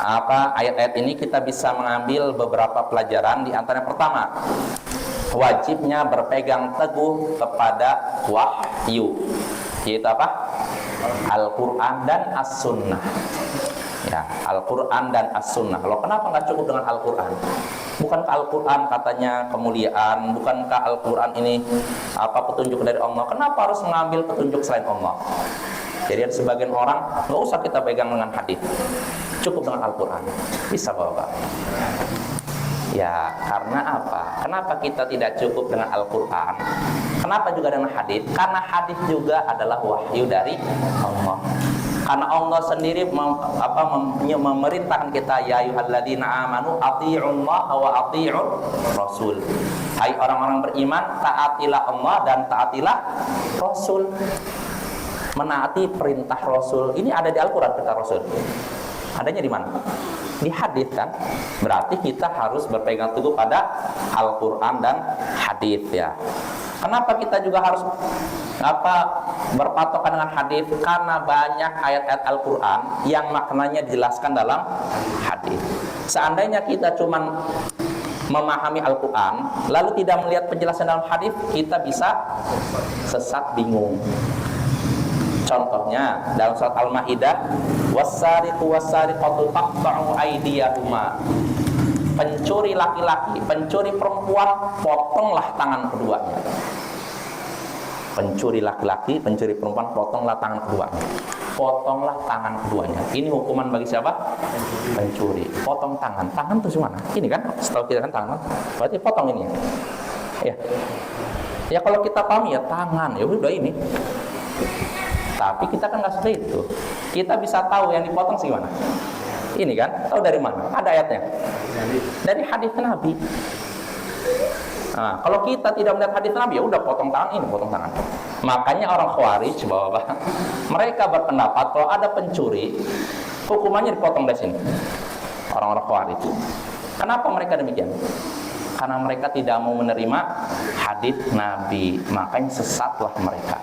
ayat-ayat ini kita bisa mengambil beberapa pelajaran. Di antara yang pertama, wajibnya berpegang teguh kepada wahyu, yaitu apa? Al-Quran dan As-Sunnah. Ya, Al-Quran dan As-Sunnah. Loh, kenapa nggak cukup dengan Al-Quran? Bukankah Al-Quran katanya kemuliaan? Bukankah Al-Quran ini petunjuk dari Allah? Kenapa harus mengambil petunjuk selain Allah? Jadi ada sebagian orang, nggak usah kita pegang dengan hadis, cukup dengan Al-Quran. Bisa Bapak? Ya, karena apa? Kenapa kita tidak cukup dengan Al-Quran? Kenapa juga dengan hadis? Karena hadis juga adalah wahyu dari Allah. Karena Allah sendiri memerintahkan kita, ya ayyuhalladzina amanu athi'ullaha wa athi'ur rasul. Hai orang-orang beriman, taatilah Allah dan taatilah Rasul. Menaati perintah Rasul ini ada di Al-Quran, perintah Rasul. Adanya di mana? Di hadis kan? Berarti kita harus berpegang teguh pada Al-Quran dan hadis ya. Kenapa kita juga harus berpatokan dengan hadis? Karena banyak ayat-ayat Al-Quran yang maknanya dijelaskan dalam hadis. Seandainya kita cuman memahami Al-Quran lalu tidak melihat penjelasan dalam hadis, kita bisa sesat, bingung. Contohnya dalam surat Al-Maidah, was-sariqu was-sariqatu faqta'u aydiyahuma. Pencuri laki-laki, pencuri perempuan, potonglah tangan keduanya. Pencuri laki-laki, pencuri perempuan, potonglah tangan keduanya. Potonglah tangan keduanya. Ini hukuman bagi siapa? Pencuri. Potong tangan. Tangan itu mana? Ini kan, setelah kita kan tangan. Berarti potong ini. Ya. Ya kalau kita paham ya tangan, ya udah ini. Tapi kita kan nggak seperti itu. Kita bisa tahu yang dipotong sih mana. Ini kan, tahu dari mana? Ada ayatnya. Dari hadis Nabi. Nah, kalau kita tidak melihat hadis Nabi, ya udah potong tangan ini, potong tangan. Makanya orang Khawarij, Bapak, mereka berpendapat kalau ada pencuri, hukumannya dipotong dari sini. Orang-orang Khawarij. Kenapa mereka demikian? Karena mereka tidak mau menerima hadis Nabi, makanya sesatlah mereka.